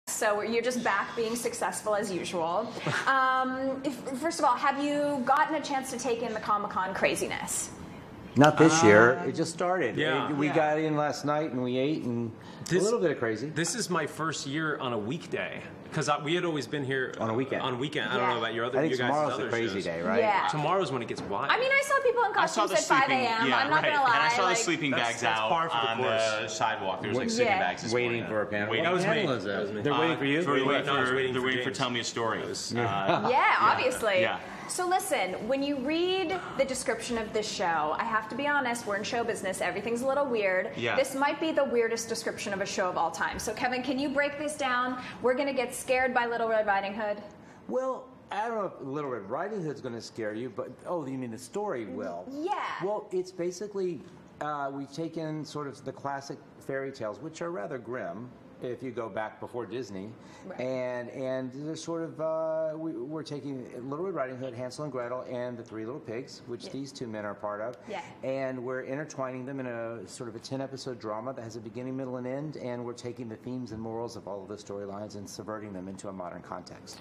So you're just back being successful as usual. First of all, have you gotten a chance to take in the Comic-Con craziness? Not this year. It just started. Yeah. We got in last night and we ate and a little bit of crazy. This is my first year on a weekday. Because we had always been here on a weekend. On a weekend. I don't know about your other. I think you guys' tomorrow's other the crazy shows. day, right? Yeah. Tomorrow's when it gets wild. I mean, I saw people in costumes at 5 a.m. Yeah, I'm not gonna lie. And I saw like, the sleeping bags out on the sidewalk. There was like sleeping bags this waiting morning. for a panel. That was me. They're waiting for you? They're waiting for James. Tell Me a Story. Yeah, obviously. Yeah. So listen, when you read the description of this show, I have to be honest, we're in show business, everything's a little weird. Yeah. This might be the weirdest description of a show of all time. So Kevin, can you break this down? We're going to get scared by Little Red Riding Hood. Well, I don't know if Little Red Riding Hood's going to scare you, but, oh, you mean the story will? Yeah. Well, it's basically, we've taken sort of the classic fairy tales, which are rather grim, if you go back before Disney, right. and there's sort of we're taking Little Red Riding Hood, Hansel and Gretel, and the Three Little Pigs, which these two men are part of, and we're intertwining them in a sort of a 10-episode drama that has a beginning, middle, and end, and we're taking the themes and morals of all of the storylines and subverting them into a modern context.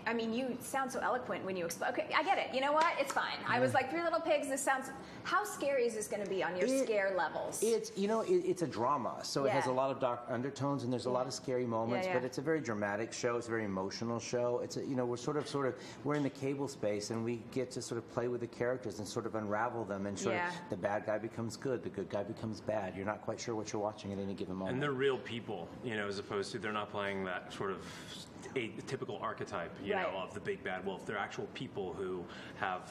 I mean, you sound so eloquent when you explain. Okay, I get it. You know what? It's fine. I was like, Three Little Pigs, this sounds... How scary is this going to be on your scare levels? It's, it's a drama, so it has a lot of dark undertones, and there's a lot of scary moments, but it's a very dramatic show. It's a very emotional show. It's we're sort of, we're in the cable space, and we get to sort of play with the characters and sort of unravel them, and sort of the bad guy becomes good, the good guy becomes bad. You're not quite sure what you're watching at any given moment. And they're real people, as opposed to they're not playing that sort of a typical archetype, of the big bad wolf. They're actual people who have,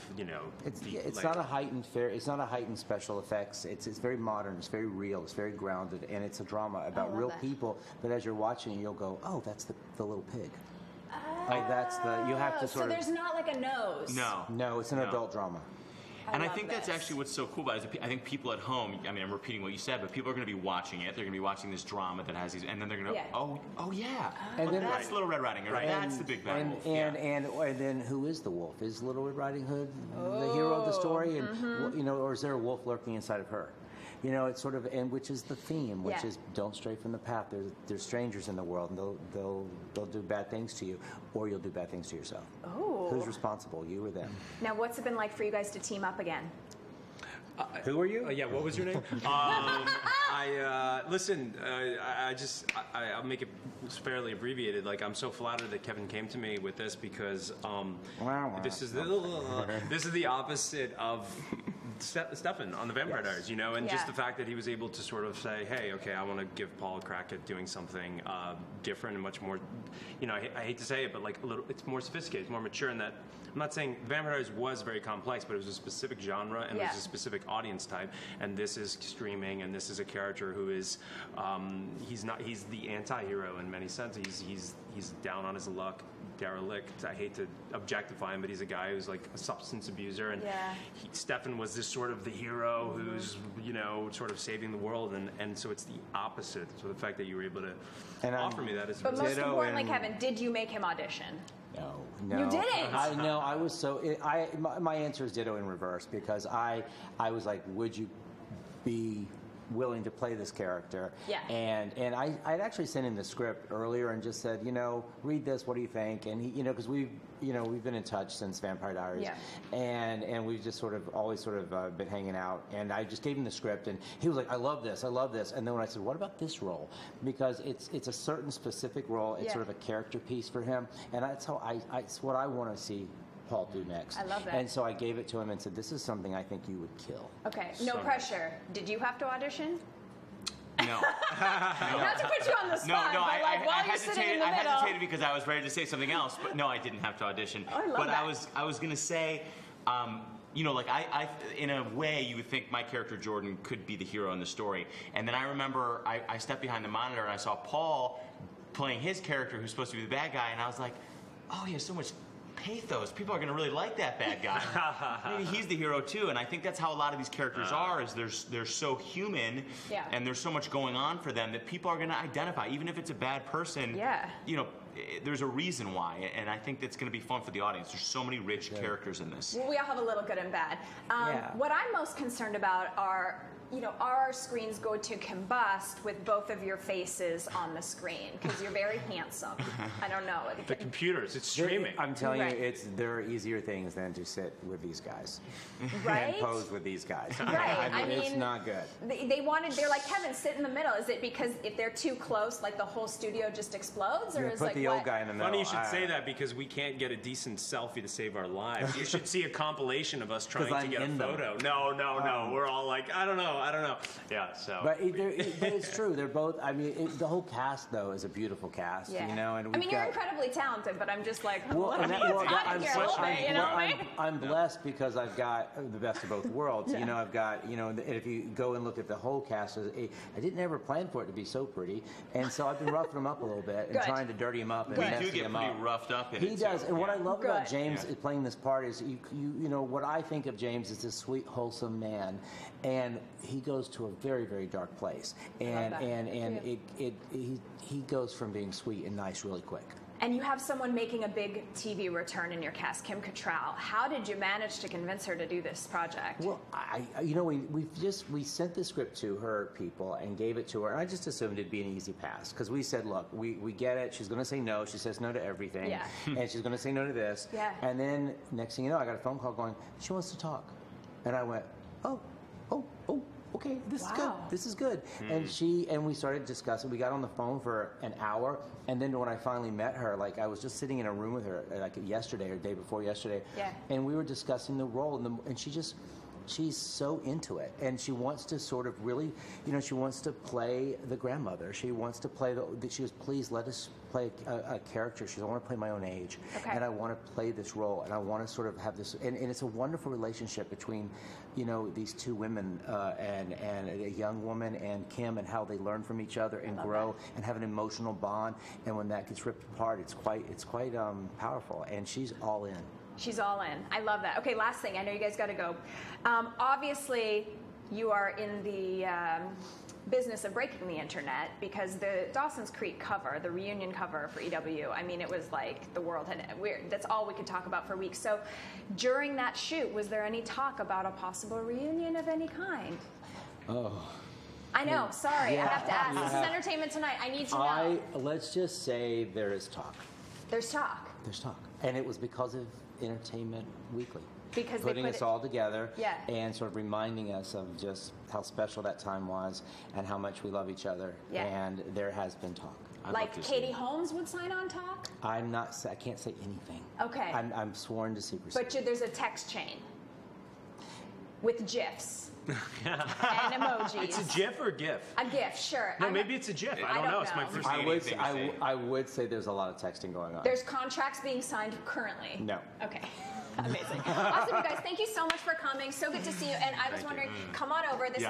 It's not a heightened It's not a heightened special effects. It's very modern. It's very real. It's very grounded, and it's a drama about real people. But as you're watching, you'll go, "Oh, that's the little pig." Like that's you have to sort of. So there's not like a nose. No, it's an adult drama. And I think that's actually what's so cool about it. I think people at home, I mean, I'm repeating what you said, but people are going to be watching it. They're going to be watching this drama that has these, and then they're going to, oh yeah. And then that's Little Red Riding Hood, right? That's the big bad wolf. And then who is the wolf? Is Little Red Riding Hood the hero of the story? And or is there a wolf lurking inside of her? It's sort of, and which is the theme, which is don't stray from the path. There's strangers in the world, and they'll do bad things to you, or you'll do bad things to yourself. Oh. Who's responsible, you or them? Now, what's it been like for you guys to team up again? Who are you? Yeah, what was your name? Listen, I'll make it fairly abbreviated. Like, I'm so flattered that Kevin came to me with this because this is the opposite of Stefan on the Vampire Diaries, and just the fact that he was able to sort of say, hey, okay, I want to give Paul a crack at doing something different and much more, I hate to say it, but like it's more sophisticated, it's more mature in that. I'm not saying Vampire Diaries was very complex, but it was a specific genre and it was a specific audience type, and this is streaming, and this is a character who is, he's the anti-hero in many senses. He's down on his luck, derelict. I hate to objectify him, but he's a guy who's like a substance abuser, and Stefan was this sort of the hero who's sort of saving the world, and so it's the opposite. So the fact that you were able to offer me that is. But most importantly, Kevin, did you make him audition? No. You didn't? I was so. My answer is ditto in reverse, because I was like, would you be willing to play this character? Yeah. And I'd actually sent him the script earlier and just said, read this. What do you think? And he, because we've been in touch since Vampire Diaries, and we've just always been hanging out. And I just gave him the script, and he was like, I love this. And then when I said, what about this role? Because it's a certain specific role. It's sort of a character piece for him, and that's how it's what I want to see Paul do next. I love that. And so I gave it to him and said, this is something I think you would kill. Okay, no pressure. Did you have to audition? No. Not to put you on the spot, while you're sitting in the middle. I hesitated because I was ready to say something else, but no, I didn't have to audition. Oh, I love that. I was going to say, I in a way, you would think my character Jordan could be the hero in the story. And then I remember I stepped behind the monitor and I saw Paul playing his character who's supposed to be the bad guy, and I was like, oh, he has so much pathos. People are going to really like that bad guy. Maybe he's the hero too, and I think that's how a lot of these characters are. Is they're so human, and there's so much going on for them that people are going to identify, even if it's a bad person. There's a reason why, and I think that's going to be fun for the audience. There's so many rich characters in this. Well, we all have a little good and bad. What I'm most concerned about are our screens go to combust with both of your faces on the screen because you're very handsome. I don't know. The computers, it's streaming. I'm telling you, there are easier things than to sit with these guys. Right? And pose with these guys. Right. I mean, it's not good. They're like, Kevin, sit in the middle. Is it because if they're too close, like the whole studio just explodes? Or is put like the old guy in the middle. Funny you should say that because we can't get a decent selfie to save our lives. You should see a compilation of us trying to get a photo. No. We're all like, I don't know. Yeah, so. But it's true. They're both. I mean, the whole cast though is a beautiful cast. Yeah. And you're incredibly talented, but I'm just like, I'm blessed because I've got the best of both worlds. Yeah. I've got, and if you go and look at the whole cast, I didn't ever plan for it to be so pretty, and so I've been roughing him up a little bit and trying to dirty him up and messing him up. We do get pretty roughed up in it. He does, and what I love about James playing this part is, what I think of James is this sweet, wholesome man, and he goes to a very, very dark place, and he goes from being sweet and nice really quick. And you have someone making a big TV return in your cast, Kim Cattrall. How did you manage to convince her to do this project? Well, we sent the script to her people and gave it to her, and I just assumed it'd be an easy pass because we said, look, we get it. She's going to say no. She says no to everything, and she's going to say no to this. Yeah. And then next thing you know, I got a phone call going, she wants to talk, and I went, oh. Okay, this is good. This is good. And we started discussing. We got on the phone for an hour, and then when I finally met her, like I was just sitting in a room with her, like yesterday or the day before yesterday, and we were discussing the role, and she's so into it, and she wants to sort of really, she wants to play the grandmother. She wants to play she was, please let us play a character. She said, I want to play my own age, and I want to play this role, and I want to sort of have this, and it's a wonderful relationship between, these two women, and a young woman and Kim, and how they learn from each other and grow and have an emotional bond, and when that gets ripped apart, it's quite powerful, and she's all in. She's all in. I love that. Okay, last thing. I know you guys got to go. Obviously, you are in the business of breaking the internet because the Dawson's Creek cover, the reunion cover for EW, I mean, it was like the world had that's all we could talk about for weeks. So during that shoot, was there any talk about a possible reunion of any kind? Oh. I know. Sorry. I have to ask. This is Entertainment Tonight. I need to know. Let's just say there is talk. There's talk. There's talk. And it was because of Entertainment Weekly. Because putting us all together and sort of reminding us of just how special that time was and how much we love each other. Yeah. And there has been talk. Like Katie Holmes would sign on talk? I can't say anything. Okay. I'm sworn to secrecy. But there's a text chain with GIFs. And emojis. It's a GIF or a GIF? A GIF, sure. No, maybe it's a GIF. I don't know. It's my first time. I would say there's a lot of texting going on. There's contracts being signed currently? No. Okay. Amazing. Awesome, you guys. Thank you so much for coming. So good to see you. And I was wondering, come on over. This